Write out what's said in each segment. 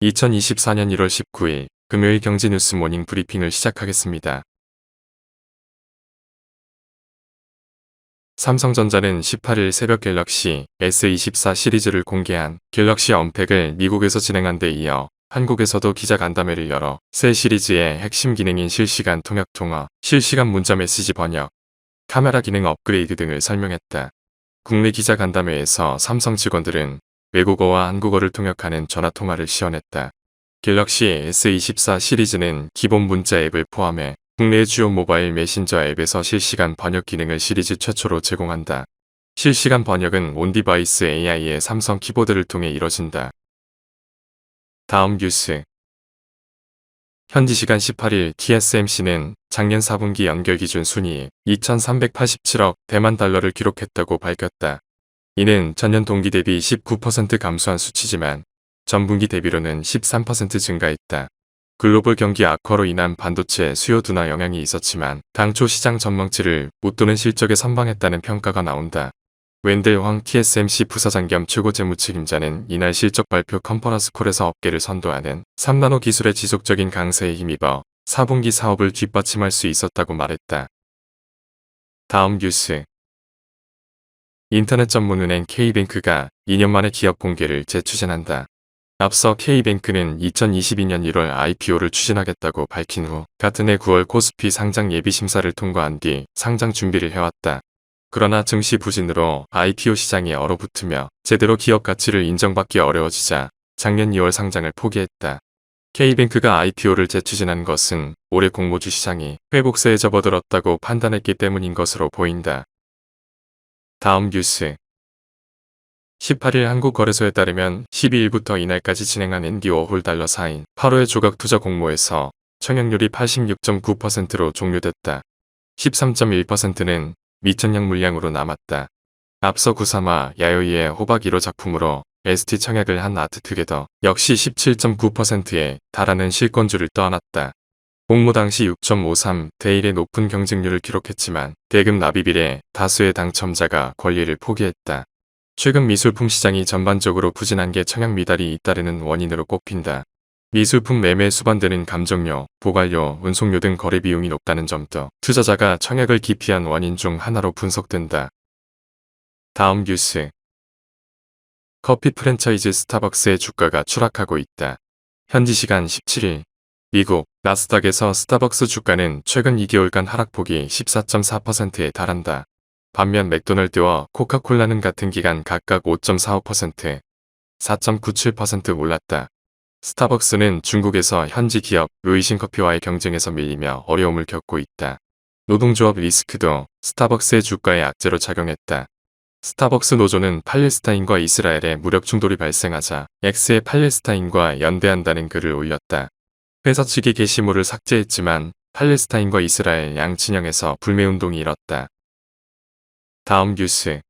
2024년 1월 19일 금요일 경제뉴스 모닝 브리핑을 시작하겠습니다. 삼성전자는 18일 새벽 갤럭시 S24 시리즈를 공개한 갤럭시 언팩을 미국에서 진행한 데 이어 한국에서도 기자간담회를 열어 새 시리즈의 핵심 기능인 실시간 통역 통화, 실시간 문자 메시지 번역, 카메라 기능 업그레이드 등을 설명했다. 국내 기자간담회에서 삼성 직원들은 외국어와 한국어를 통역하는 전화통화를 시연했다. 갤럭시 S24 시리즈는 기본 문자 앱을 포함해 국내 주요 모바일 메신저 앱에서 실시간 번역 기능을 시리즈 최초로 제공한다. 실시간 번역은 온디바이스 AI의 삼성 키보드를 통해 이뤄진다. 다음 뉴스. 현지 시간 18일 TSMC는 작년 4분기 연결 기준 순이익 2,387억 대만 달러를 기록했다고 밝혔다. 이는 전년 동기 대비 19% 감소한 수치지만 전분기 대비로는 13% 증가했다. 글로벌 경기 악화로 인한 반도체 수요 둔화 영향이 있었지만 당초 시장 전망치를 웃도는 실적에 선방했다는 평가가 나온다. 웬델 황 TSMC 부사장 겸 최고 재무책임자는 이날 실적 발표 컨퍼런스 콜에서 업계를 선도하는 3나노 기술의 지속적인 강세에 힘입어 4분기 사업을 뒷받침할 수 있었다고 말했다. 다음 뉴스. 인터넷 전문은행 K뱅크가 2년 만에 기업 공개를 재추진한다. 앞서 K뱅크는 2022년 1월 IPO를 추진하겠다고 밝힌 후 같은 해 9월 코스피 상장 예비 심사를 통과한 뒤 상장 준비를 해왔다. 그러나 증시 부진으로 IPO 시장에 얼어붙으며 제대로 기업 가치를 인정받기 어려워지자 작년 2월 상장을 포기했다. K뱅크가 IPO를 재추진한 것은 올해 공모주 시장이 회복세에 접어들었다고 판단했기 때문인 것으로 보인다. 다음 뉴스. 18일 한국거래소에 따르면 12일부터 이날까지 진행한 ND 워홀 달러 사인 8호의 조각 투자 공모에서 청약률이 86.9%로 종료됐다. 13.1%는 미청약 물량으로 남았다. 앞서 구사마 야요이의 호박 1호 작품으로 ST 청약을 한 아트투게더 역시 17.9%에 달하는 실권주를 떠안았다. 공모 당시 6.53 대 1의 높은 경쟁률을 기록했지만 대금 납입일에 다수의 당첨자가 권리를 포기했다. 최근 미술품 시장이 전반적으로 부진한 게 청약 미달이 잇따르는 원인으로 꼽힌다. 미술품 매매에 수반되는 감정료, 보관료, 운송료 등 거래 비용이 높다는 점도 투자자가 청약을 기피한 원인 중 하나로 분석된다. 다음 뉴스. 커피 프랜차이즈 스타벅스의 주가가 추락하고 있다. 현지 시간 17일 미국 나스닥에서 스타벅스 주가는 최근 2개월간 하락폭이 14.4%에 달한다. 반면 맥도널드와 코카콜라는 같은 기간 각각 5.45%, 4.97% 올랐다. 스타벅스는 중국에서 현지 기업 루이신커피와의 경쟁에서 밀리며 어려움을 겪고 있다. 노동조합 리스크도 스타벅스의 주가에 악재로 작용했다. 스타벅스 노조는 팔레스타인과 이스라엘의 무력 충돌이 발생하자 X의 팔레스타인과 연대한다는 글을 올렸다. 회사 측이 게시물을 삭제했지만 팔레스타인과 이스라엘 양 진영에서 불매운동이 일었다. 다음 뉴스.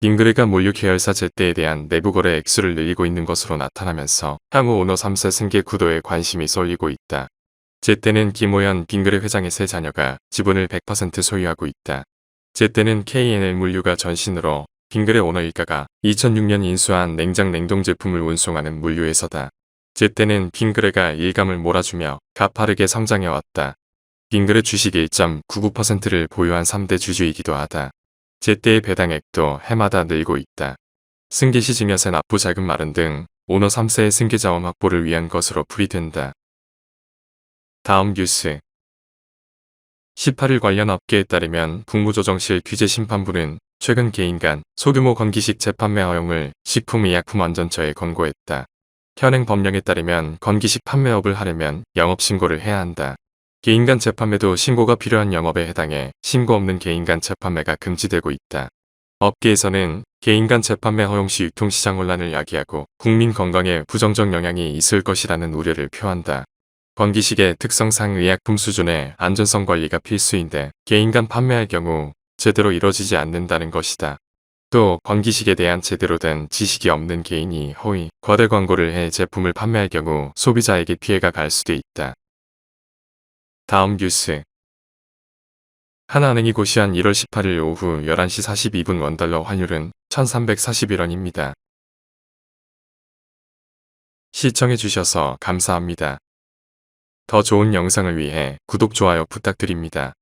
빙그레가 물류 계열사 제때에 대한 내부 거래 액수를 늘리고 있는 것으로 나타나면서 향후 오너 3세 승계 구도에 관심이 쏠리고 있다. 제때는 김호연 빙그레 회장의 세 자녀가 지분을 100% 소유하고 있다. 제때는 KNL 물류가 전신으로 빙그레 오너 일가가 2006년 인수한 냉장 냉동 제품을 운송하는 물류회사다. 제때는 빙그레가 일감을 몰아주며 가파르게 성장해왔다. 빙그레 주식 1.99%를 보유한 3대 주주이기도 하다. 제때의 배당액도 해마다 늘고 있다. 승계시 증여세 납부 자금 마련 등 오너 3세의 승계자원 확보를 위한 것으로 풀이된다. 다음 뉴스. 18일 관련 업계에 따르면 국무조정실 규제심판부는 최근 개인 간 소규모 건기식 재판매 허용을 식품의약품안전처에 권고했다. 현행 법령에 따르면 건기식 판매업을 하려면 영업신고를 해야 한다. 개인 간 재판매도 신고가 필요한 영업에 해당해 신고 없는 개인 간 재판매가 금지되고 있다. 업계에서는 개인 간 재판매 허용 시 유통시장 혼란을 야기하고 국민 건강에 부정적 영향이 있을 것이라는 우려를 표한다. 건기식의 특성상 의약품 수준의 안전성 관리가 필수인데 개인 간 판매할 경우 제대로 이뤄지지 않는다는 것이다. 또 건기식에 대한 제대로 된 지식이 없는 개인이 허위, 거래 광고를 해 제품을 판매할 경우 소비자에게 피해가 갈 수도 있다. 다음 뉴스. 하나은행이 고시한 1월 18일 오후 11시 42분 원달러 환율은 1341원입니다. 시청해주셔서 감사합니다. 더 좋은 영상을 위해 구독, 좋아요 부탁드립니다.